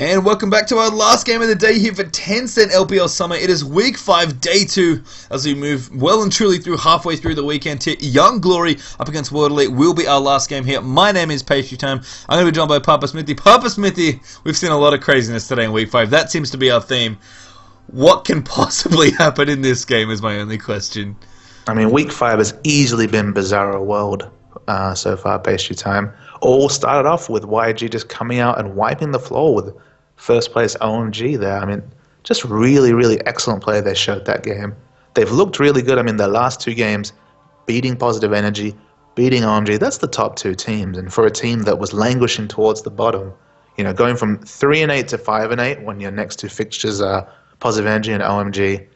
And welcome back to our last game of the day here for Tencent LPL Summer. It is week 5, day 2, as we move well and truly through halfway through the weekend here. Young Glory up against World Elite will be our last game here. My name is Pastry Time. I'm going to be joined by Papa Smithy. Papa Smithy, we've seen a lot of craziness today in week 5. That seems to be our theme. What can possibly happen in this game is my only question. I mean, week 5 has easily been Bizarro World so far, Pastry Time. All started off with YG just coming out and wiping the floor with first place OMG there. I mean, just really, really excellent play they showed that game. They've looked really good. I mean, their last 2 games, beating Positive Energy, beating OMG, that's the top 2 teams. And for a team that was languishing towards the bottom, you know, going from 3-8 to 5-8 when your next 2 fixtures are Positive Energy and OMG,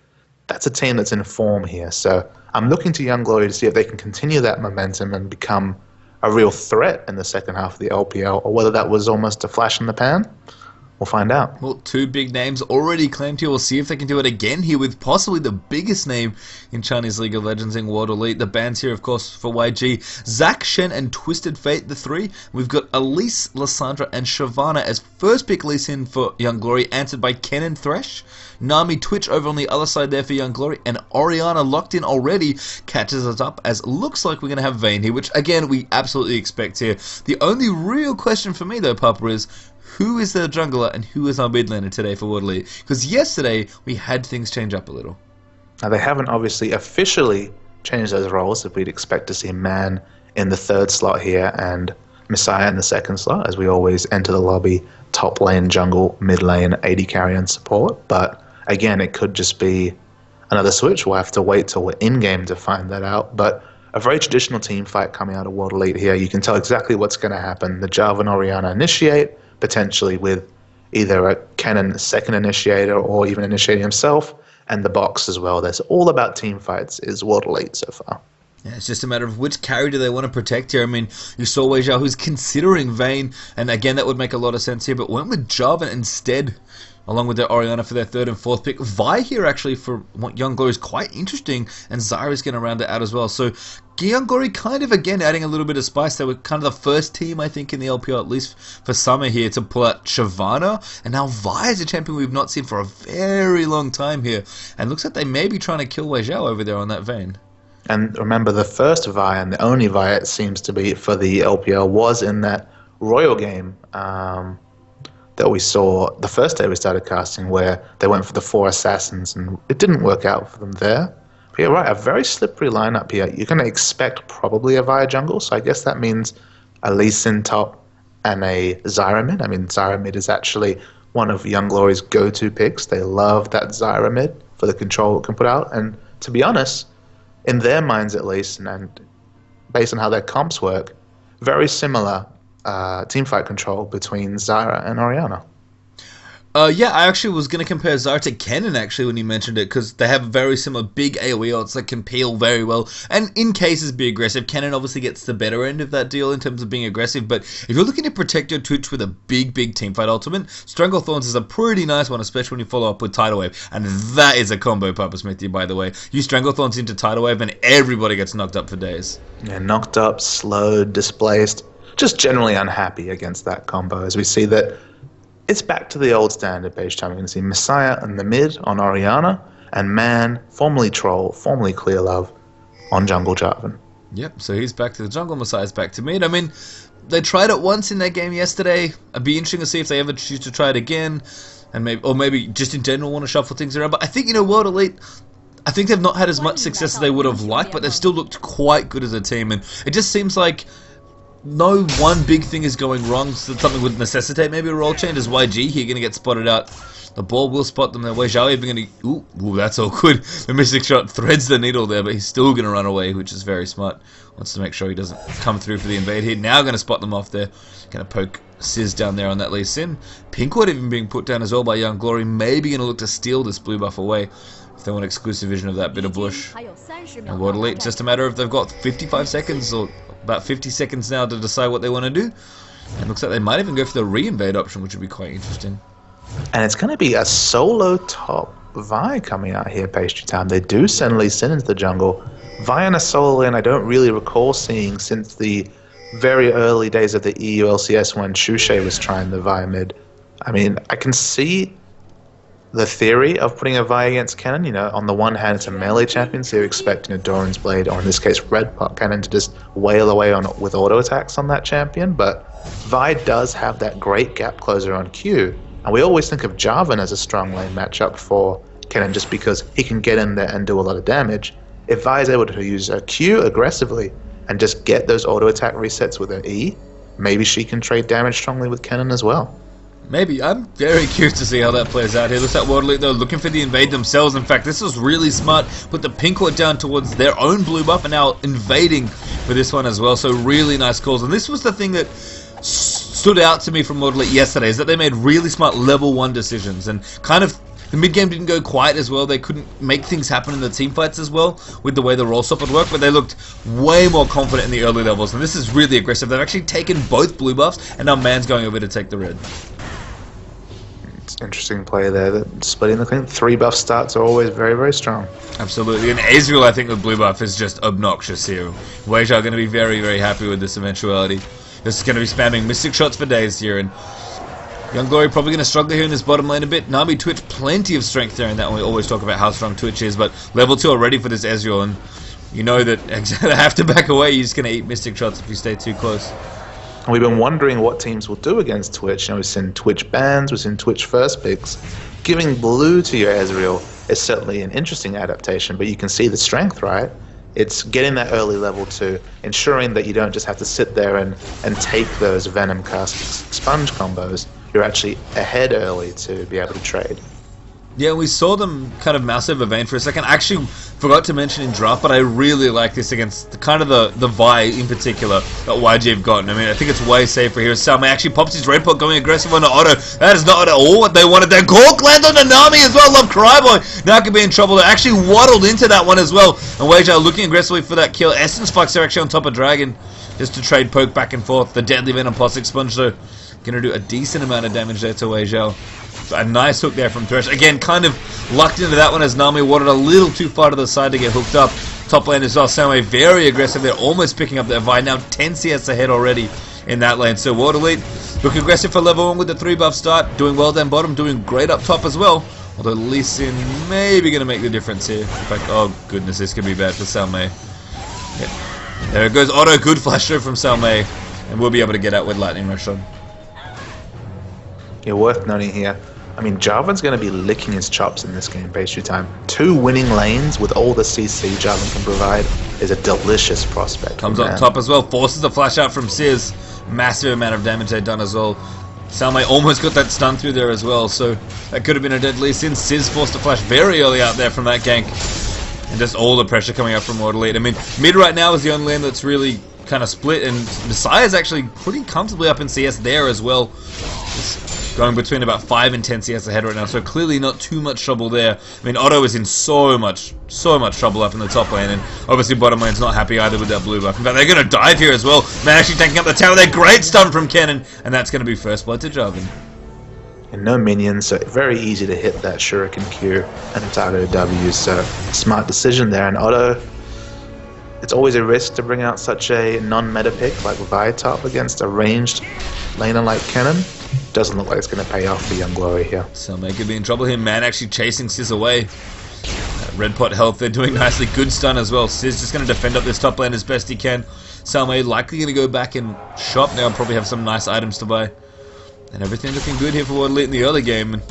that's a team that's in form here. So I'm looking to Young Glory to see if they can continue that momentum and become a real threat in the second half of the LPL, or whether that was almost a flash in the pan. We'll find out. Well, 2 big names already claimed here. We'll see if they can do it again here with possibly the biggest name in Chinese League of Legends in World Elite. The bans here, of course, for YG. Zach, Shen, and Twisted Fate, the 3. We've got Elise, Lysandra, and Shavana as first pick Elise in for Young Glory, answered by Ken and Thresh. Nami Twitch over on the other side there for Young Glory, and Oriana locked in already catches us up, as looks like we're going to have Vayne here, which again we absolutely expect here. The only real question for me though, Papa, is who is the jungler and who is our mid laner today for World Elite? Because yesterday we had things change up a little. Now they haven't obviously officially changed those roles, if we'd expect to see Man in the 3rd slot here and Messiah in the 2nd slot, as we always enter the lobby, top lane jungle, mid lane, AD carry and support. But again, it could just be another switch. We'll have to wait till we're in-game to find that out. But a very traditional team fight coming out of World Elite here. You can tell exactly what's going to happen. The Jarvan and Oriana initiate, potentially with either a Kennen 2nd initiator or even initiating himself, and the box as well. That's all about team fights is World Elite so far. Yeah, it's just a matter of which carry do they want to protect here. I mean, you saw Wei Zhao, who's considering Vayne, and again, that would make a lot of sense here, but went with Jarvan instead, along with their Oriana for their 3rd and 4th pick. Vi here, actually, for Young Glory is quite interesting, and Zyra's going to round it out as well. So, Young Glory kind of, again, adding a little bit of spice. They were kind of the first team, I think, in the LPL, at least for Summer here, to pull out Shavana, and now Vi is a champion we've not seen for a very long time here, and looks like they may be trying to kill Wei Zhao over there on that Vayne. And remember, the first Vi and the only Vi it seems to be for the LPL was in that Royal game that we saw the first day we started casting, where they went for the 4 assassins, and it didn't work out for them there. But you're right, a very slippery lineup here. You're going to expect probably a Vi jungle, so I guess that means a Lee Sin top and a Zyra mid. I mean, Zyra mid is actually one of Young Glory's go-to picks. They love that Zyra mid for the control it can put out, and to be honest, in their minds at least, and based on how their comps work, very similar teamfight control between Zyra and Oriana. Yeah, I actually was going to compare Zyra to Kennen, actually, when you mentioned it, because they have very similar big AoE ults that can peel very well, and in cases be aggressive. Kennen obviously gets the better end of that deal in terms of being aggressive, but if you're looking to protect your Twitch with a big teamfight ultimate, Stranglethorns is a pretty nice one, especially when you follow up with Tidal Wave, and that is a combo, Papa Smithy, by the way. You Stranglethorns into Tidal Wave, and everybody gets knocked up for days. Yeah, knocked up, slowed, displaced, just generally unhappy against that combo, as we see that it's back to the old standard page time. We're going to see Messiah in the mid on Oriana, and Man, formerly Troll, formerly Clear Love, on Jungle Jarvan. Yep, so he's back to the jungle, Messiah's back to mid. I mean, they tried it once in that game yesterday. It'd be interesting to see if they ever choose to try it again, and maybe just in general want to shuffle things around. But I think, World Elite, I think they've not had as much success as they would have liked, but they've still looked quite good as a team, and it just seems like no one big thing is going wrong, so something would necessitate maybe a role change. Is YG here going to get spotted out? The ball will spot them there. Wei Zhao even going to... Ooh, that's all good. The Mystic Shot threads the needle there, but he's still going to run away, which is very smart. Wants to make sure he doesn't come through for the invade here. Now going to spot them off there. Going to poke Sizz down there on that Lee Sin. Pinkwood even being put down as well by Young Glory. Maybe going to look to steal this blue buff away if they want exclusive vision of that bit of bush. And World Elite, just a matter of they've got 55 seconds or about 50 seconds now to decide what they want to do. And looks like they might even go for the re-invade option, which would be quite interesting. And it's going to be a solo top Vi coming out here, Pastry Time. They do send Lee Sin into the jungle. Vi in a solo lane I don't really recall seeing since the very early days of the EU LCS when Shushay was trying the Vi mid. I mean, I can see the theory of putting a Vi against Cannon. On the one hand, it's a melee champion, so you're expecting a Doran's Blade, or in this case, Red Pot Cannon, to just wail away with auto attacks on that champion. But Vi does have that great gap closer on Q, and we always think of Jarvan as a strong lane matchup for Cannon just because he can get in there and do a lot of damage. If Vi is able to use a Q aggressively and just get those auto attack resets with an E, maybe she can trade damage strongly with Cannon as well. Maybe. I'm very curious to see how that plays out here. Looks like World Elite, though, looking for the invade themselves. In fact, this was really smart. Put the pink ward down towards their own blue buff and now invading for this one as well. So really nice calls. And this was the thing that stood out to me from World Elite yesterday, is that they made really smart level 1 decisions. And kind of the mid-game didn't go quite as well. They couldn't make things happen in the team fights as well with the way the roll stop would work, but they looked way more confident in the early levels. And this is really aggressive. They've actually taken both blue buffs, and now Man's going over to take the red. Interesting play there. That splitting the clean. 3 buff starts are always very, very strong. Absolutely. And Ezreal, I think, with blue buff is just obnoxious here. Weijia are going to be very, very happy with this eventuality. This is going to be spamming Mystic shots for days here. And Young Glory probably going to struggle here in this bottom lane a bit. Nami, Twitch, plenty of strength there in that one. We always talk about how strong Twitch is. But level 2 already for this Ezreal. And you know that they have to back away. You're just going to eat Mystic shots if you stay too close. And we've been wondering what teams will do against Twitch. We've seen Twitch bans, we've seen Twitch first picks. Giving blue to your Ezreal is certainly an interesting adaptation, but you can see the strength, right? It's getting that early level 2, ensuring that you don't just have to sit there and take those Venom Cast Sponge combos. You're actually ahead early to be able to trade. Yeah, we saw them kind of mouse over Vayne for a second. I actually forgot to mention in draft, but I really like this against the Vi in particular that YG have gotten. I mean, I think it's way safer here. Salmay actually pops his red pot going aggressive on the auto. That is not at all what they wanted. Their Cork lands on the Nami as well. Love Cryboy. Now could be in trouble. They actually waddled into that one as well. And YG looking aggressively for that kill. Essence Flux are actually on top of Dragon just to trade poke back and forth. The Deadly Venom Plastic Sponge though going to do a decent amount of damage there to Weijia. A nice hook there from Thresh. Again, kind of lucked into that one as Nami waddled a little too far to the side to get hooked up. Top lane as well. Samway very aggressive. They're almost picking up their Vi. Now 10 CS ahead already in that lane. So World Elite look aggressive for level 1 with the 3 buff start. Doing well down bottom. Doing great up top as well. Although Lee Sin maybe going to make the difference here. In fact, oh goodness, this could be bad for Salmay. Yep. There it goes. Auto. Good flash through from Salmay. And we'll be able to get out with Lightning Rush on. Yeah, worth noting here. I mean, Jarvan's going to be licking his chops in this game, pastry time. 2 winning lanes with all the CC Jarvan can provide is a delicious prospect. Comes up top as well, forces the flash out from Sizz. Massive amount of damage they've done as well. Salmay almost got that stun through there as well, so that could have been a deadly sin. Sizz forced a flash very early out there from that gank. And just all the pressure coming up from World Elite. I mean, mid right now is the only lane that's really kind of split, and Messiah's actually pretty comfortably up in CS there as well. Just going between about 5 and 10 CS ahead right now, so clearly not too much trouble there. I mean, Otto is in so much trouble up in the top lane, and obviously bottom lane's not happy either with that blue buff. In fact, they're going to dive here as well. Man actually taking up the tower there. Great stun from Kennen, and that's going to be first blood to Jarvan. And no minions, so very easy to hit that Shuriken Q and target W, so smart decision there. And Otto, it's always a risk to bring out such a non-meta pick like Vi top against a ranged laner like Kennen. Doesn't look like it's going to pay off for Young Glory here. Salmay could be in trouble here. Man actually chasing Sizz away. Red pot health, they're doing nicely. Good stun as well. Sizz just going to defend up this top lane as best he can. Salmay likely going to go back and shop now, probably have some nice items to buy. And everything looking good here for World Elite in the early game. And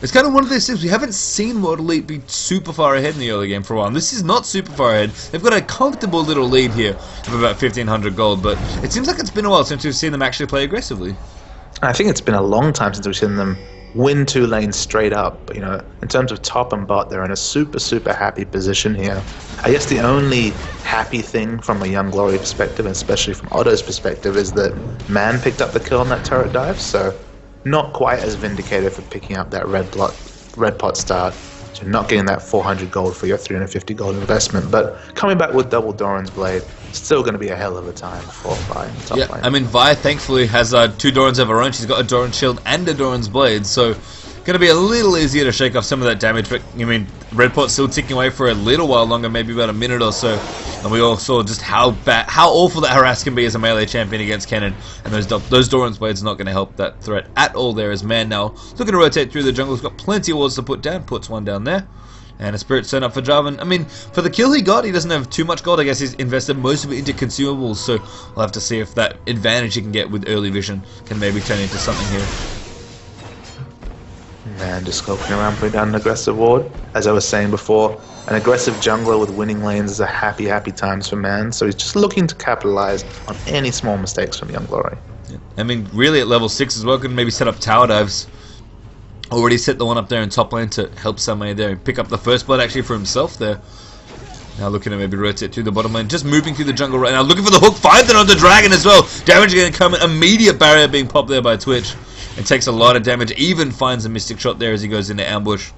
it's kind of one of those things, we haven't seen World Elite be super far ahead in the early game for a while. And this is not super far ahead. They've got a comfortable little lead here of about 1,500 gold. But it seems like it's been a while since we've seen them actually play aggressively. I think it's been a long time since we've seen them win 2 lanes straight up. But, in terms of top and bot, they're in a super happy position here. I guess the only happy thing from a Young Glory perspective, and especially from Otto's perspective, is that Man picked up the kill on that turret dive, so not quite as vindicated for picking up that red pot start. So not getting that 400 gold for your 350 gold investment, but coming back with double Doran's Blade, still going to be a hell of a time for Vi in the top lane. I mean, Vi thankfully has 2 Dorans of her own. She's got a Doran Shield and a Doran's Blade, so going to be a little easier to shake off some of that damage, but I mean, Redport's still ticking away for a little while longer, maybe about a minute or so, and we all saw just how awful that harass can be as a melee champion against Kennen, and those Doran's Blades not going to help that threat at all there, as Man now looking to rotate through the jungle. He's got plenty of wards to put down, puts one down there. And a Spirit Stone up for Jarvan. I mean, for the kill he got, he doesn't have too much gold. I guess he's invested most of it into consumables, so we'll have to see if that advantage he can get with early vision can maybe turn into something here. Man, just scoping around, putting down an aggressive ward. As I was saying before, an aggressive jungler with winning lanes is a happy times for Man, so he's just looking to capitalize on any small mistakes from Young Glory. Yeah. I mean, really at level 6 as well, could maybe set up tower dives. Already set the one up there in top lane to help Samay there and pick up the first blood actually for himself there. Now looking to maybe rotate through the bottom lane, just moving through the jungle right now, looking for the hook, finds it on the dragon as well. Damage going to come, immediate barrier being popped there by Twitch. It takes a lot of damage, even finds a mystic shot there as he goes into ambush.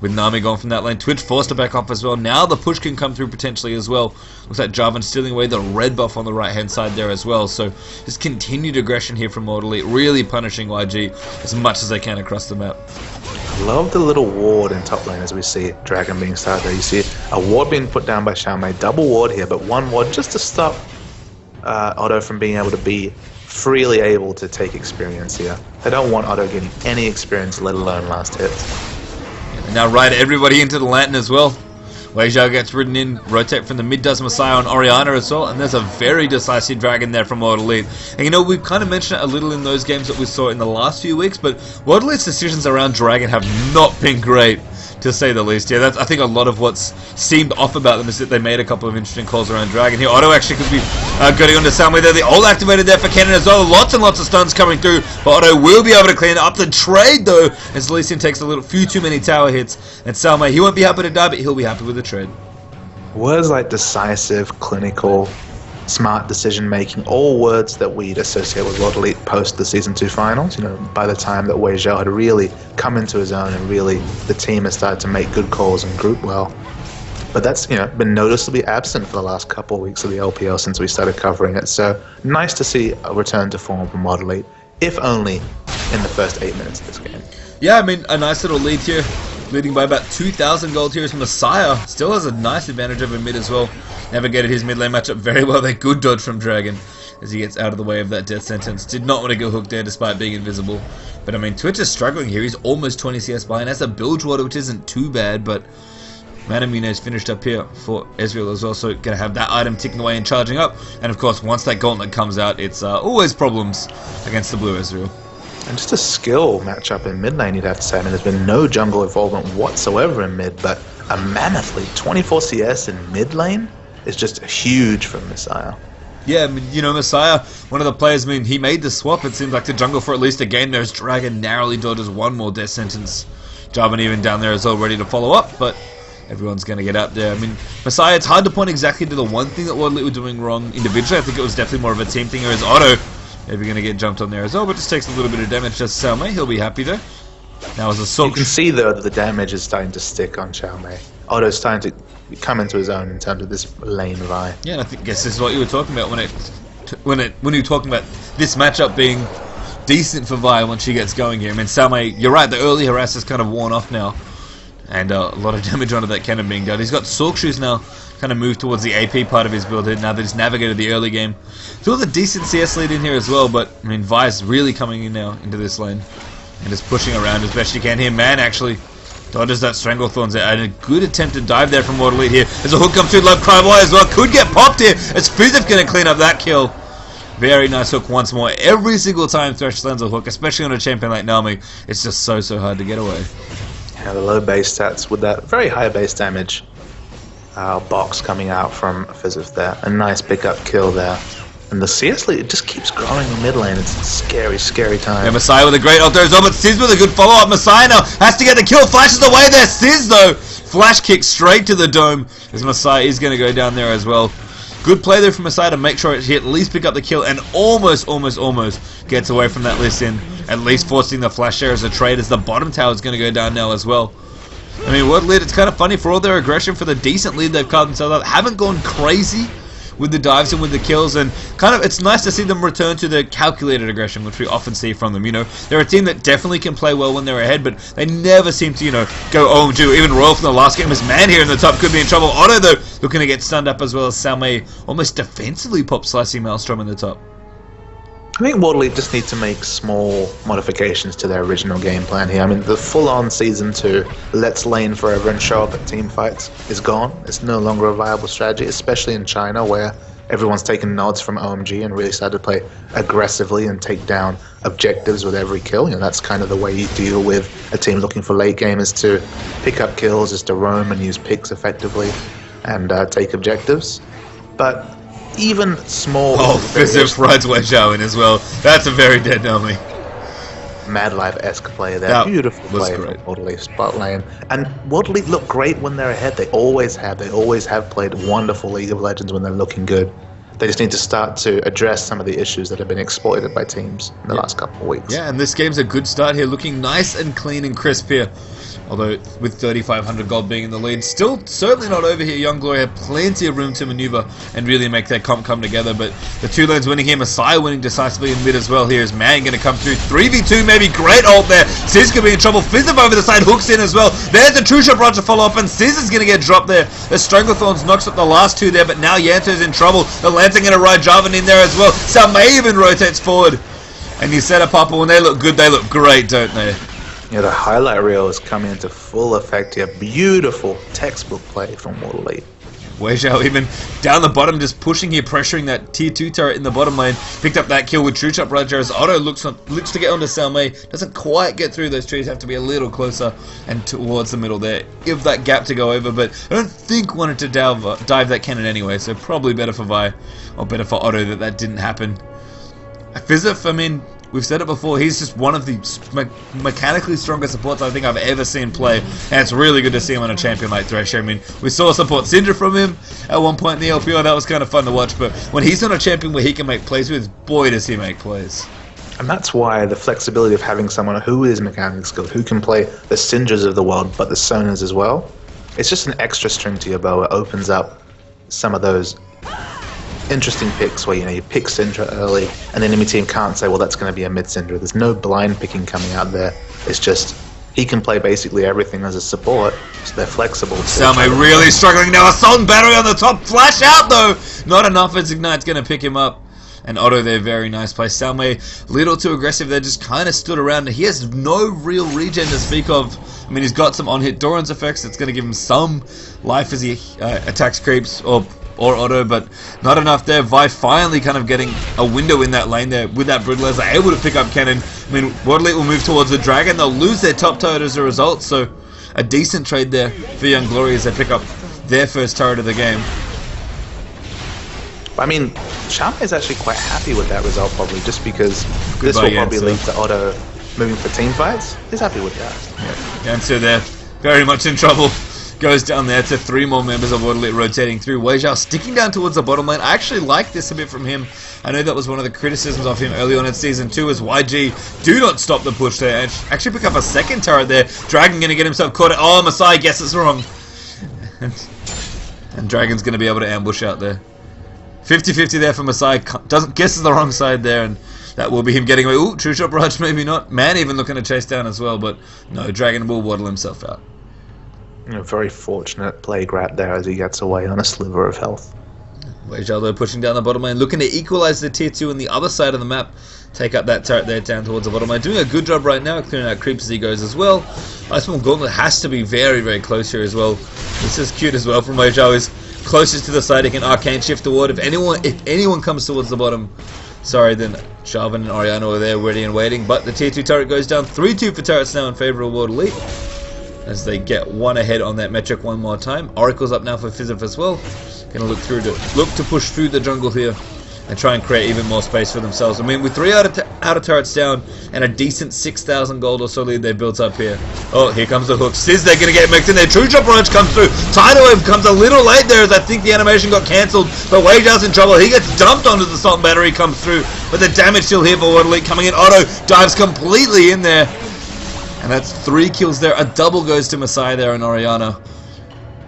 With Nami gone from that lane, Twitch forced to back off as well. Now the push can come through potentially as well. Looks like Jarvan stealing away the red buff on the right hand side there as well. So just continued aggression here from Mortal Elite, really punishing YG as much as they can across the map. Love the little ward in top lane as we see Dragon being started there. You see a ward being put down by Xiaomei, double ward here, but one ward just to stop Otto from being able to be freely able to take experience here. They don't want Otto getting any experience, let alone last hits. And now ride everybody into the lantern as well. Wei Xiao gets ridden in, rotate from the mid, does Messiah on Orianna as well, and there's a very decisive dragon there from World Elite. And you know, we've kind of mentioned it a little in those games that we saw in the last few weeks, but World Elite's decisions around dragon have not been great, to say the least. Yeah, that's, I think a lot of what's seemed off about them is that they made a couple of interesting calls around dragon here. Otto actually could be going onto Samway there. The ult activated there for Kennen as well. Lots and lots of stuns coming through, but Otto will be able to clean up the trade though, as Lee Sin takes a few too many tower hits. And Samway, he won't be happy to die, but he'll be happy with the trade. Words like decisive, clinical, smart decision making, all words that we'd associate with World Elite post the Season 2 finals. You know, by the time that Wei Xiao had really come into his own and really the team has started to make good calls and group well. But that's, you know, been noticeably absent for the last couple of weeks of the LPL since we started covering it. So nice to see a return to form from World Elite, if only in the first 8 minutes of this game. Yeah, I mean, a nice little lead here. Leading by about 2,000 gold here is Messiah. Still has a nice advantage over mid as well. Navigated his mid lane matchup very well. They good dodge from Dragon as he gets out of the way of that death sentence. Did not want to go hook there despite being invisible. But I mean, Twitch is struggling here. He's almost 20 CS behind. Has a Bilgewater, which isn't too bad, but Manamune's finished up here for Ezreal as well. So going to have that item ticking away and charging up. And of course, once that gauntlet comes out, it's always problems against the blue Ezreal. And just a skill matchup in mid lane, you'd have to say. I mean, there's been no jungle involvement whatsoever in mid, but a mammoth lead, 24 CS in mid lane, is just huge from Messiah. Yeah, I mean, you know, Messiah, one of the players, I mean, he made the swap. It seems like the jungle for at least a game. There's Dragon narrowly dodges one more death sentence. Jarvan even down there is all ready to follow up, but everyone's going to get out there. I mean, Messiah, it's hard to point exactly to the one thing that World Elite were doing wrong individually. I think it was definitely more of a team thing, whereas Otto maybe going to get jumped on there as well, but just takes a little bit of damage. Just Xiaomei, he'll be happy there. Now as a Silk. You can see though that the damage is starting to stick on Xiaomei. Otto's starting to come into his own in terms of this lane Vi. Yeah, and I think guess this is what you were talking about when you were talking about this matchup being decent for Vi once she gets going here. I mean, Xiaomei, you're right. The early harass has kind of worn off now, and a lot of damage onto that cannon being done. He's got Silk Shoes now. Kind of moved towards the AP part of his build now that he's navigated the early game. Still a decent CS lead in here as well, but I mean, Vi's really coming in now into this lane and just pushing around as best she can here. Man actually dodges that Stranglethorns there, and a good attempted dive there from World Elite here. There's a hook come through, Love Cry Boy as well, could get popped here as Fizif going to clean up that kill. Very nice hook once more. Every single time Thresh lands a hook, especially on a champion like Nami, it's just so hard to get away. Yeah, the low base stats with that very high base damage. Box coming out from Fizif there. A nice pickup kill there. And the CS lead, it just keeps growing in mid lane. It's a scary, scary time. Yeah, Messiah with a great ult there as well, but Sizz with a good follow-up. Messiah now has to get the kill. Flashes away there. Sizz, though, flash kick straight to the dome as Messiah is going to go down there as well. Good play there from Messiah to make sure he at least pick up the kill and almost gets away from that Lee Sin. At least forcing the flash share as a trade as the bottom tower is going to go down now as well. I mean, World Elite, it's kind of funny for all their aggression for the decent lead they've carved themselves out. Haven't gone crazy with the dives and with the kills, and kind of it's nice to see them return to the calculated aggression, which we often see from them. You know, they're a team that definitely can play well when they're ahead, but they never seem to, you know, go 0-2. Even Royal from the last game, his man here in the top could be in trouble. Otto, though, looking to get stunned up, as well as Salme almost defensively pops Slicey Maelstrom in the top. I think World Elite just need to make small modifications to their original game plan here. I mean, the full-on Season 2, let's lane forever and show up at team fights is gone. It's no longer a viable strategy, especially in China, where everyone's taken nods from OMG and really started to play aggressively and take down objectives with every kill. You know, that's kind of the way you deal with a team looking for late game, is to pick up kills, is to roam and use picks effectively and take objectives. But even small... Oh, Fizif rides Weizhou in as well. That's a very dead Nami. Mad Life-esque play there. That Beautiful play from World Elite spot lane. And World Elite look great when they're ahead. They always have. They always have played wonderful League of Legends when they're looking good. They just need to start to address some of the issues that have been exploited by teams in the last couple of weeks. Yeah, and this game's a good start here, looking nice and clean and crisp here. Although with 3,500 gold being in the lead, still certainly not over here. Young Glory have plenty of room to maneuver and really make their comp come together. But the two lanes winning here, Messiah winning decisively in mid as well. Here is Man going to come through. 3v2 maybe, great ult there. Sizz could be in trouble. Fizzip over the side, hooks in as well. There's the true shot Roger follow up, and Sizz is going to get dropped there. The Stranglethorns knocks up the last two there, but now Yanto's in trouble. The Lancing going to ride Jarvan in there as well. Salme even rotates forward. And you set up Papa, when they look good, they look great, don't they? Yeah, the highlight reel is coming into full effect here. Beautiful textbook play from World Elite. Weizhou even down the bottom, just pushing here, pressuring that tier 2 turret in the bottom lane. Picked up that kill with True Chop Roger as Otto looks to get onto Salme. Doesn't quite get through those trees, have to be a little closer and towards the middle there. Give that gap to go over, but I don't think wanted to dive that cannon anyway, so probably better for Vi, or better for Otto that didn't happen. Fizif, I mean, we've said it before, he's just one of the mechanically stronger supports I think I've ever seen play, and it's really good to see him on a champion like Thresh. I mean, we saw support Syndra from him at one point in the LPL, that was kind of fun to watch, but when he's on a champion where he can make plays with, boy does he make plays. And that's why the flexibility of having someone who is mechanically skilled, who can play the Syndras of the world, but the Sonas as well, it's just an extra string to your bow. It opens up some of those interesting picks where, you know, you pick Syndra early and the enemy team can't say, well, that's going to be a mid Syndra. There's no blind picking coming out there. It's just he can play basically everything as a support, so they're flexible. Salme really struggling now. Assault and battery on the top. Flash out though. Not enough as Ignite's going to pick him up. And Otto there, very nice play. Salme, little too aggressive there, just kind of stood around. He has no real regen to speak of. I mean, he's got some on-hit Doran's effects that's going to give him some life as he attacks creeps or Otto, but not enough there. Vi finally kind of getting a window in that lane there with that Brutalizer, able to pick up cannon. I mean, World Elite will move towards the Dragon. They'll lose their top turret as a result, so a decent trade there for Young Glory as they pick up their first turret of the game. I mean, Sharma is actually quite happy with that result, probably, just because this will probably lead to Otto moving for team fights. He's happy with that. Yeah, Yanto there, very much in trouble. Goes down there to 3 more members of World Elite rotating through. Weizhou sticking down towards the bottom lane. I actually like this a bit from him. I know that was one of the criticisms of him early on in Season 2 as YG do not stop the push there. And actually pick up a second turret there. Dragon going to get himself caught. Oh, Messiah guesses wrong. And Dragon's going to be able to ambush out there. 50-50 there for Messiah. Guesses the wrong side there, and that will be him getting away. Ooh, True Shot Barrage, maybe not. Man even looking to chase down as well, but no, Dragon will waddle himself out. A very fortunate play grab there as he gets away on a sliver of health. Weizhou though pushing down the bottom lane, looking to equalize the tier 2 on the other side of the map. Take up that turret there down towards the bottom lane. Doing a good job right now, clearing out creeps as he goes as well. Iceborne Gauntlet has to be very, very close here as well. This is cute as well from Weizhou. Is closest to the side, he can arcane shift toward. If anyone comes towards the bottom, sorry, then Sharvan and Oriana are there ready and waiting. But the tier 2 turret goes down. 3-2 for turrets now in favor of World Elite, as they get one ahead on that metric one more time. Oracle's up now for Fizif as well. Gonna look to push through the jungle here and try and create even more space for themselves. I mean, with 3 outer turrets down and a decent 6,000 gold or so lead they've built up here. Oh, here comes the hook. Sizz, they're gonna get mixed in there. True Chop Ranch comes through. Tidal Wave comes a little late there as I think the animation got cancelled, but Weizhou's in trouble. He gets dumped onto the Salt Battery, comes through, but the damage still here for World Elite coming in. Otto dives completely in there. And that's 3 kills there. A double goes to Messiah there and Oriana.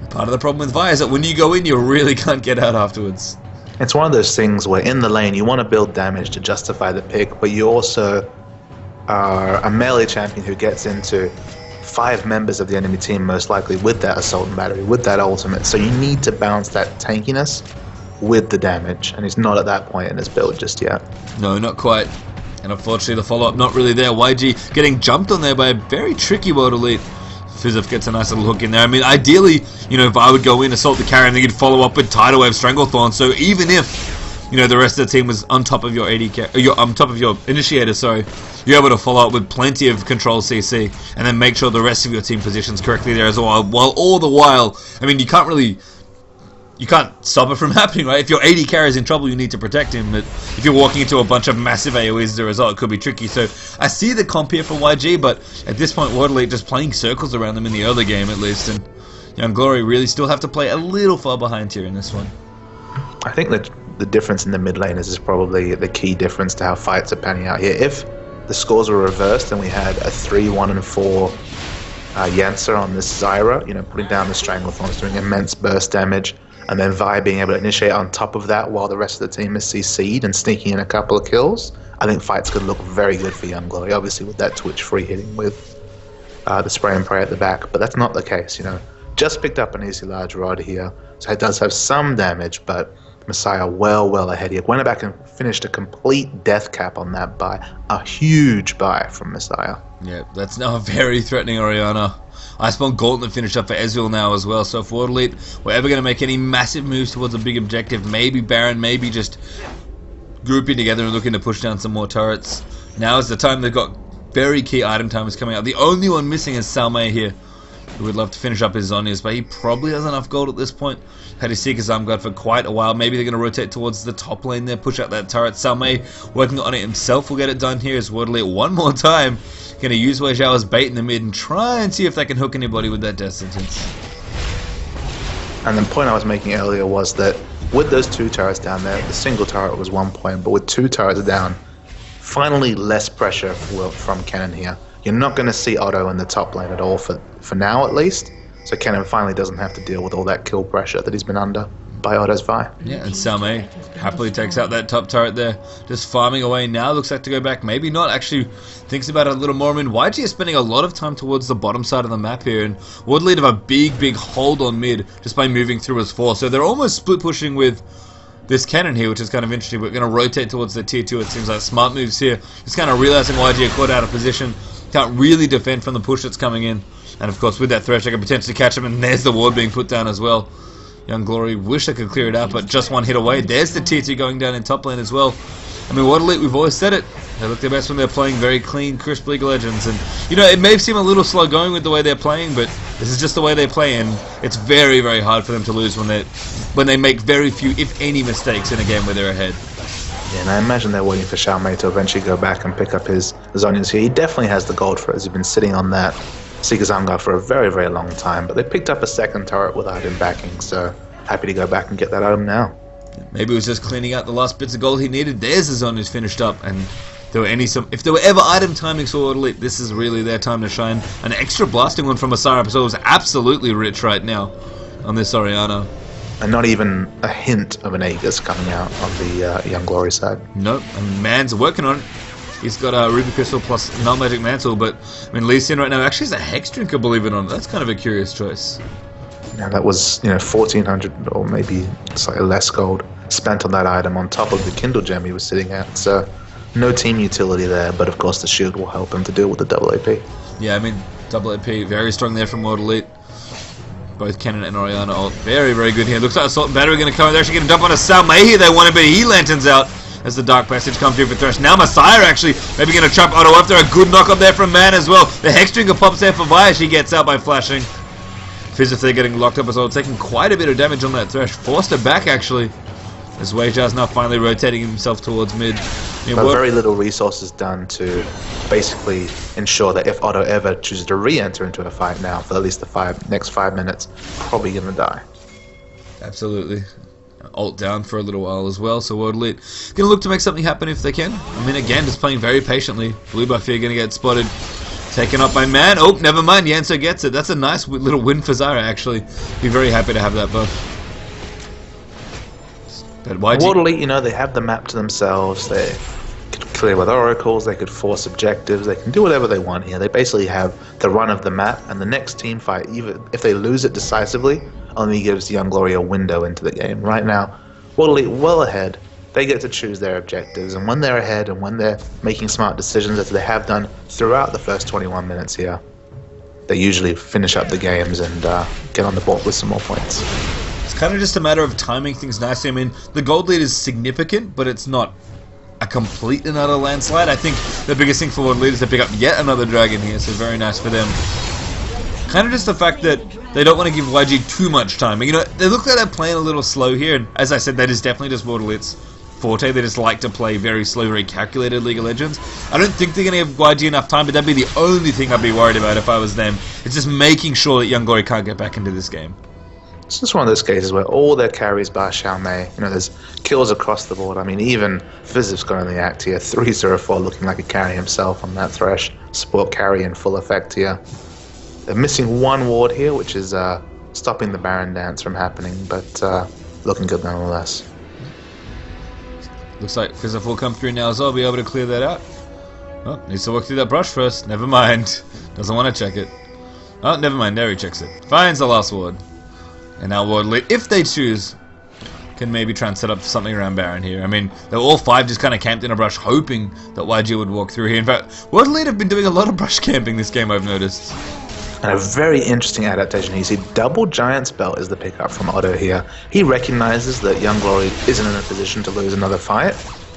Part of the problem with Vi is that when you go in, you really can't get out afterwards. It's one of those things where in the lane you want to build damage to justify the pick, but you also are a melee champion who gets into 5 members of the enemy team most likely with that assault and battery, with that ultimate. So you need to balance that tankiness with the damage, and he's not at that point in his build just yet. No, not quite. And unfortunately the follow-up not really there. YG getting jumped on there by a very tricky World Elite. Fizzif gets a nice little hook in there. I mean, ideally, you know, if I would go in, assault the carry, and then you'd follow up with Tidal Wave Stranglethorn. So even if, you know, the rest of the team was on top of your on top of your initiator, sorry, you're able to follow up with plenty of control CC, and then make sure the rest of your team positions correctly there as well. While all the while, I mean, you can't stop it from happening, right? If your AD carry is in trouble, you need to protect him. But if you're walking into a bunch of massive AoEs as a result, it could be tricky. So I see the comp here for YG, but at this point, World Elite just playing circles around them in the early game at least. And Young Glory really still have to play a little far behind here in this one. I think that the difference in the mid lane is probably the key difference to how fights are panning out here. If the scores were reversed and we had a 3, 1, and 4 Yancer on this Zyra, you know, putting down the Stranglethorns, doing immense burst damage, and then Vi being able to initiate on top of that while the rest of the team is CC'd and sneaking in a couple of kills, I think fights could look very good for Young Glory, obviously with that Twitch free hitting with the spray and pray at the back, but that's not the case, you know. Just picked up an easy large rod here, so it does have some damage, but Messiah well ahead here. Went back and finished a complete death cap on that buy. A huge buy from Messiah. Yeah, that's now a very threatening Orianna. Iceborne Gauntlet finished up for Ezreal now as well, so if World Elite were ever going to make any massive moves towards a big objective, maybe Baron, maybe just grouping together and looking to push down some more turrets, now is the time. They've got very key item timers coming out. The only one missing is Salmei here, who would love to finish up his Zhonya's, but he probably has enough gold at this point. Had his Seeker's Armguard for quite a while. Maybe they're going to rotate towards the top lane there, push out that turret. Salmei working on it himself will get it done here as World Elite one more time. Going to use Wei Zhao as bait in the mid and try and see if they can hook anybody with that death sentence. And the point I was making earlier was that with those 2 turrets down there, the single turret was 1 point, but with 2 turrets down, finally less pressure from Kennen here. You're not going to see Otto in the top lane at all for now at least, so Kennen finally doesn't have to deal with all that kill pressure that he's been under by Otto's Vi. Yeah, and Salmei happily takes out that top turret there, just farming away now. Looks like to go back, maybe not, actually thinks about it a little more. I mean, YG is spending a lot of time towards the bottom side of the map here, and World Elite have a big hold on mid just by moving through as 4, so they're almost split pushing with this Kennen here, which is kind of interesting. We're going to rotate towards the tier 2, it seems like. Smart moves here, just kind of realizing YG are caught out of position, can't really defend from the push that's coming in, and of course with that thresh I can potentially catch him, and there's the ward being put down as well. Young Glory wish they could clear it out, but just one hit away. There's the tier 2 going down in top lane as well. I mean, World Elite, we've always said it, they look their best when they're playing very clean, crisp League of Legends, and you know, it may seem a little slow going with the way they're playing, but this is just the way they play, and it's very hard for them to lose when they make very few, if any, mistakes in a game where they're ahead. Yeah, and I imagine they're waiting for Xiaomei to eventually go back and pick up his Zhonya's here. He definitely has the gold for it, as he's been sitting on that Seeker's Armguard for a very long time, but they picked up a second turret without him backing, so happy to go back and get that item now. Maybe it was just cleaning out the last bits of gold he needed. There's the Zhonya's finished up, and if there were ever item timings for World Elite, this is really their time to shine. An extra blasting one from Asara episode was absolutely rich right now on this Orianna. And not even a hint of an Aegis coming out on the Young Glory side. Nope, and Man's working on it. He's got a Ruby Crystal plus Null Magic Mantle, but I mean, Lee Sin right now actually is a Hex Drinker, believe it or not. That's kind of a curious choice. Now that was, 1,400 or maybe slightly less gold spent on that item on top of the Kindle gem he was sitting at. So no team utility there, but of course the shield will help him to deal with the double AP. Yeah, I mean, double AP very strong there from World Elite. Both Kennen and Orianna are very good here. Looks like Assault and Battery going to come. They're actually going to dump on a Salmei here. They wanted, but he lanterns out as the Dark Passage comes through for Thresh. Now Messiah actually maybe going to trap Otto up there. A good knock up there from Man as well. The Hexdrinker pops there for Vi. She gets out by flashing. Fizzif, they're getting locked up as well, taking quite a bit of damage on that Thresh. Forced her back actually, as Wei Zhao's now finally rotating himself towards mid. But very little resources done to basically ensure that if Otto ever chooses to re-enter into a fight now for at least the next 5 minutes, probably gonna die. Absolutely. Ult down for a little while as well, so World Elite gonna look to make something happen if they can. I mean, again, just playing very patiently. Blue buff here gonna get spotted. Taken up by Man. Oh, never mind. Yancer gets it. That's a nice little win for Zyra, actually. Be very happy to have that buff. But YG... World Elite, you know, they have the map to themselves. They could clear with oracles, they could force objectives, they can do whatever they want here. They basically have the run of the map, and the next team fight, even if they lose it decisively, only gives Young Glory a window into the game. Right now, World Elite well ahead. They get to choose their objectives, and when they're ahead and when they're making smart decisions, as they have done throughout the first 21 minutes here, they usually finish up the games and get on the board with some more points. It's kind of just a matter of timing things nicely. I mean, the gold lead is significant, but it's not a complete and utter landslide. I think the biggest thing for World Elite is to pick up yet another dragon here, so very nice for them. Kind of just the fact that they don't want to give YG too much time. You know, they look like they're playing a little slow here, and as I said, that is definitely just World Elite's forte. They just like to play very slow, very calculated League of Legends. I don't think they're going to give YG enough time, but that'd be the only thing I'd be worried about if I was them. It's just making sure that Young Glory can't get back into this game. It's just one of those cases where all their carries bar Xiaomei, you know, there's kills across the board. I mean, even Fizziv's got on the act here. 3-0-4 looking like a carry himself on that Thresh. Support carry in full effect here. They're missing one ward here, which is stopping the Baron dance from happening, but looking good nonetheless. Looks like Fizziv will come through now as well, be able to clear that out. Oh, needs to work through that brush first. Never mind. Doesn't want to check it. Oh, never mind. There he checks it. Finds the last ward. And now World Elite, if they choose, can maybe try and set up something around Baron here. I mean, they're all five just kind of camped in a brush, hoping that YG would walk through here. In fact, World Elite have been doing a lot of brush camping this game, I've noticed. And a very interesting adaptation. You see, double Giant's Belt is the pickup from Otto here. He recognizes that Young Glory isn't in a position to lose another fight.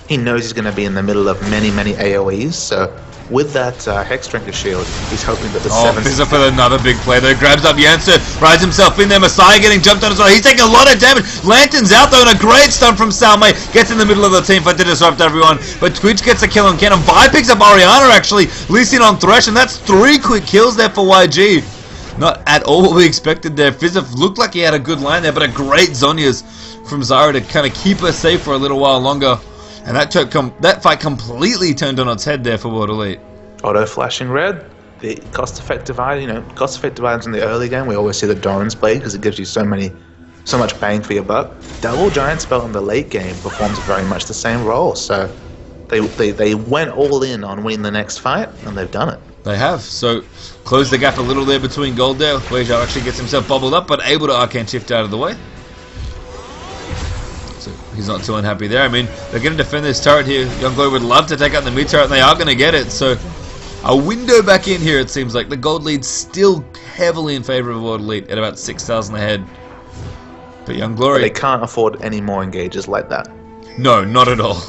He knows he's going to be in the middle of many, many AoEs, so with that Hex Drinker shield, he's hoping that the 7th... Fizziv with another big play though, grabs up Yancer, rides himself in there, Messiah getting jumped on as well. He's taking a lot of damage. Lantern's out though, and a great stun from Salmei. Gets in the middle of the team fight to disrupt everyone, but Twitch gets a kill on Cannon. Vi picks up Orianna actually, Lee Sin on Thresh, and that's 3 quick kills there for YG. Not at all what we expected there. Fizziv looked like he had a good line there, but a great Zhonya's from Zara to kind of keep her safe for a little while longer. And that fight completely turned on its head there for World Elite. Auto flashing red, the cost-effective item, you know, cost-effective items in the early game. We always see the Doran's blade because it gives you so much bang for your buck. Double Giant Spell in the late game performs very much the same role. So they went all in on winning the next fight, and they've done it. They have. So close the gap a little there between gold there. Weizhou actually gets himself bubbled up, but able to Arcane Shift out of the way. So he's not too unhappy there. I mean, they're going to defend this turret here. Young Glory would love to take out the mid turret, and they are going to get it. So a window back in here, it seems like. The gold lead's still heavily in favor of World Elite at about 6,000 ahead. But Young Glory... They can't afford any more engages like that. No, not at all.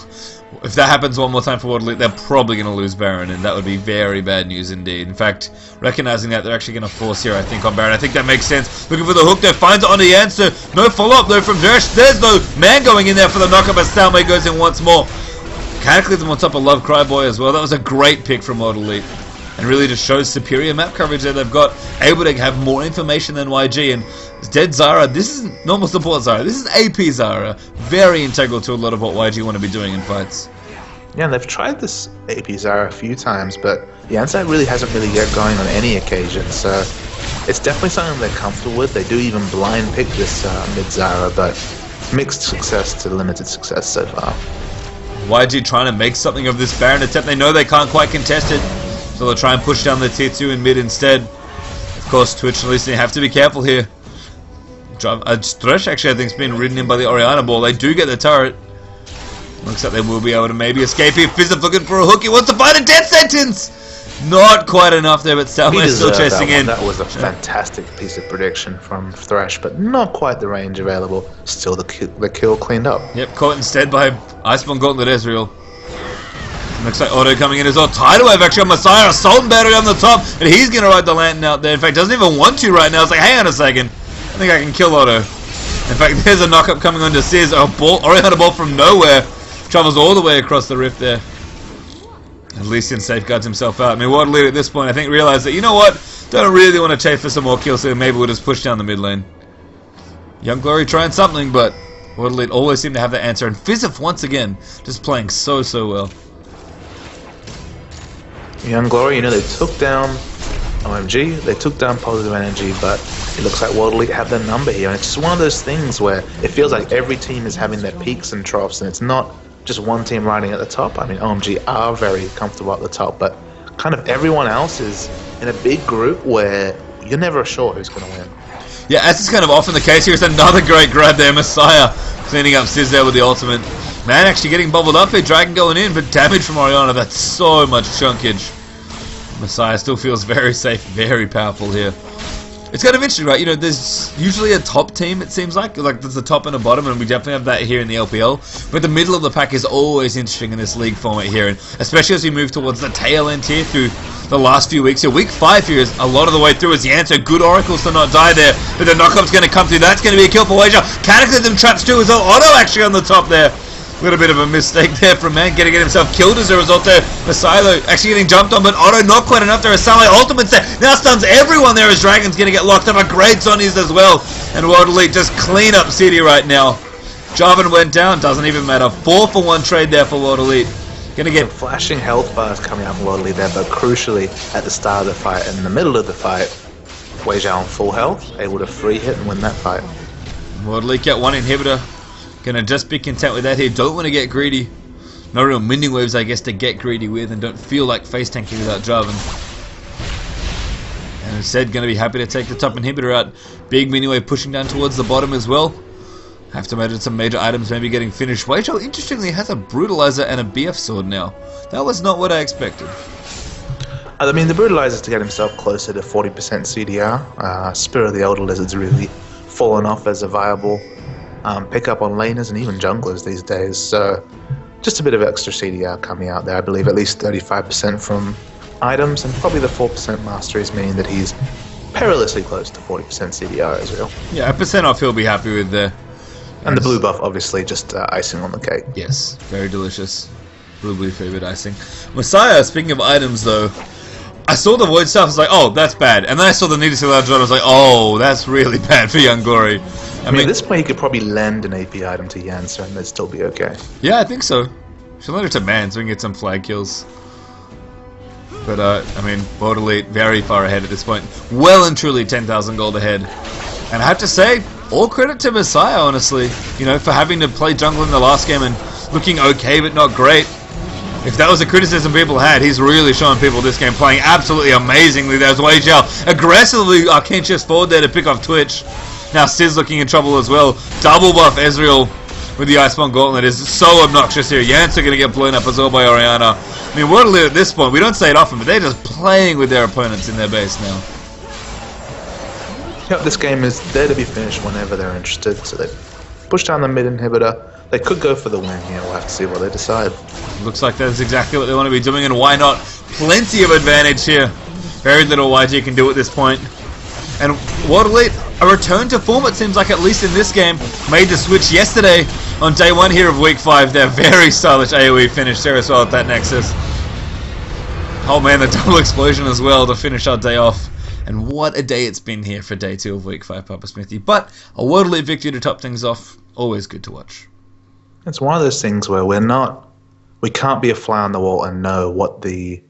If that happens one more time for World Elite, they're probably going to lose Baron, and that would be very bad news indeed. In fact, recognizing that, they're actually going to force here, I think, on Baron. I think that makes sense. Looking for the hook there, finds it on the answer. No follow-up, though, from Zeresh. There's no man going in there for the knockup, as Salmei goes in once more. Cataclysm on top of Love Cryboy as well. That was a great pick from World Elite, and really just shows superior map coverage there. They've got able to have more information than YG, and Dead Zara, this isn't normal support Zara, this is AP Zara. Very integral to a lot of what YG want to be doing in fights. Yeah, they've tried this AP Zara a few times, but the Ansai really hasn't really yet going on any occasion, so it's definitely something they're comfortable with. They do even blind pick this mid Zara, but mixed success to limited success so far. YG trying to make something of this Baron attempt. They know they can't quite contest it, so they'll try and push down the tier 2 in mid instead. Of course, Twitch and Lee have to be careful here. Thresh actually, I think, has been ridden in by the Orianna ball. They do get the turret. Looks like they will be able to maybe escape here. Fizziv looking for a hook. He wants to find a death sentence. Not quite enough there, but Salmei is still chasing in. That was a fantastic piece of prediction from Thresh, but not quite the range available. Still the kill cleaned up. Yep, caught instead by Iceborne Gauntlet Ezreal. Looks like Auto coming in as well. Tidal Wave actually on Messiah. Assault Battery on the top, and he's going to ride the Lantern out there. In fact, doesn't even want to right now. It's like, hang on a second. I think I can kill Auto. In fact, there's a knock-up coming on to Sears. Orianna ball from nowhere. Travels all the way across the rift there. And Elysian safeguards himself out. I mean, World Elite at this point, I think, realized that, you know what? Don't really want to chase for some more kills, so maybe we'll just push down the mid lane. Young Glory trying something, but World Elite always seem to have the answer. And Fizziv, once again, just playing so well. Young Glory, you know, they took down OMG, they took down Positive Energy, but it looks like World Elite have their number here. And it's just one of those things where it feels like every team is having their peaks and troughs, and it's not just one team riding at the top. I mean, OMG are very comfortable at the top, but kind of everyone else is in a big group where you're never sure who's going to win. Yeah, as is kind of often the case, here's another great grab there. Messiah cleaning up Sizz there with the ultimate. Man, actually getting bubbled up here. Dragon going in, but damage from Oriana. That's so much chunkage. Messiah still feels very safe, very powerful here. It's kind of interesting, right? You know, there's usually a top team, it seems like there's a top and a bottom, and we definitely have that here in the LPL. But the middle of the pack is always interesting in this league format here, and especially as we move towards the tail end here through the last few weeks here. Week 5 here is a lot of the way through as Yancer. Good oracles to not die there, but the knockup's going to come through. That's going to be a kill for Wager. Cataclysm traps too as well. Otto actually on the top there. A little bit of a mistake there from Man, getting himself killed as a result there. Messiah though actually getting jumped on, but Otto not quite enough there. Asale ultimates there. Now stuns everyone there as Dragon's going to get locked up. A great Sonny's as well. And World Elite just clean up City right now. Jarvan went down, doesn't even matter. 4-for-1 trade there for World Elite. Gonna get some flashing health bars coming out from World Elite there, but crucially at the start of the fight and in the middle of the fight, Wei Zhao on full health, able to free hit and win that fight. World Elite get one inhibitor. Gonna just be content with that here. Don't want to get greedy. No real minion waves, I guess, to get greedy with, and don't feel like face tanking without Jarvan. And instead, gonna be happy to take the top inhibitor out. Big minion wave pushing down towards the bottom as well. Have to imagine some major items maybe getting finished. Wei Zhao, interestingly, has a brutalizer and a BF sword now. That was not what I expected. I mean, the brutalizer is to get himself closer to 40% CDR. Spirit of the Elder Lizard's really fallen off as a viable pick up on laners and even junglers these days, so just a bit of extra CDR coming out there. I believe at least 35% from items, and probably the 4% masteries, meaning that he's perilously close to 40% CDR as well. Yeah, a percent off he'll be happy with there. And the blue buff, obviously, just icing on the cake. Yes, very delicious. Blue favorite icing. Messiah, speaking of items though, I saw the void stuff, I was like, oh, that's bad. And then I saw the Nita Large I was like, oh, that's really bad for Young Glory. I mean, at this point, he could probably lend an AP item to Yancer and they'd still be okay. Yeah, I think so. Should lend it to Man so we can get some flag kills. But, I mean, World Elite very far ahead at this point. Well and truly 10,000 gold ahead. And I have to say, all credit to Messiah, honestly. You know, for having to play jungle in the last game and looking okay but not great. If that was a criticism people had, he's really showing people this game, playing absolutely amazingly. There's Wei Zhao aggressively arcane chest forward there to pick off Twitch. Now Sizz looking in trouble as well. Double buff Ezreal with the Iceborne Gauntlet is so obnoxious here. Yancer going to get blown up as well by Oriana. I mean, World Elite at this point, we don't say it often, but they're just playing with their opponents in their base now. Yep, this game is there to be finished whenever they're interested, so they push down the mid inhibitor. They could go for the win here, we'll have to see what they decide. Looks like that's exactly what they want to be doing, and why not? Plenty of advantage here. Very little YG can do at this point. And World Elite, a return to form, it seems like, at least in this game. Made the switch yesterday on day 1 here of week 5. Their very stylish AoE finish there as well at that Nexus. Oh man, the double explosion as well to finish our day off. And what a day it's been here for day 2 of week 5, Papa Smithy. But a World Elite victory to top things off, always good to watch. It's one of those things where we can't be a fly on the wall and know what the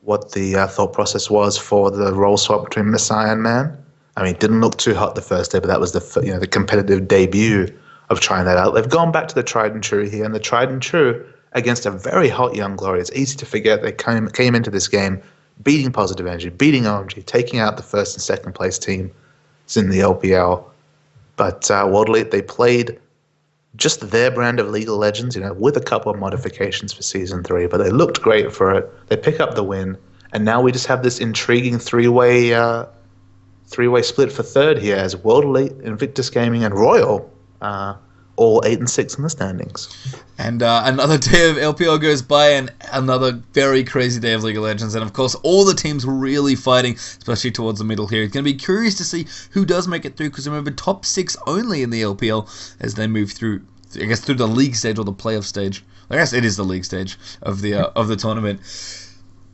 thought process was for the role swap between Messiah and Man. I mean, it didn't look too hot the first day, but that was the competitive debut of trying that out. They've gone back to the tried and true here, and the tried and true against a very hot Young Glory. It's easy to forget they came into this game beating Positive Energy, beating OMG, taking out the first and second place team in the LPL. But World Elite, they played just their brand of League of Legends, with a couple of modifications for Season 3, but they looked great for it. They pick up the win, and now we just have this intriguing three-way split for third here as World Elite, Invictus Gaming, and Royal, all 8 and 6 in the standings. And another day of LPL goes by, and another very crazy day of League of Legends. And of course, all the teams really fighting, especially towards the middle here. It's going to be curious to see who does make it through, because remember, top 6 only in the LPL as they move through, I guess, through the league stage or the playoff stage. I guess it is the league stage of the tournament.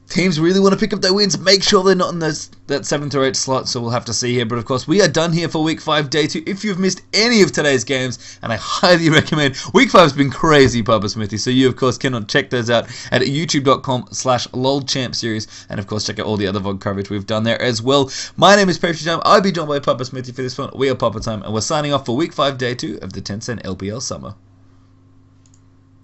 teams really want to pick up their wins, make sure they're not in that 7th or 8th slot, so we'll have to see here. But of course, we are done here for Week 5, Day 2. If you've missed any of today's games, and I highly recommend, Week 5 has been crazy, Papa Smithy, so you, of course, cannot check those out at youtube.com/lolchampseries, and of course, check out all the other VOD coverage we've done there as well. My name is Pastry Time. I'll be joined by Papa Smithy for this one. We are Papa Time, and we're signing off for Week 5, Day 2 of the Tencent LPL Summer.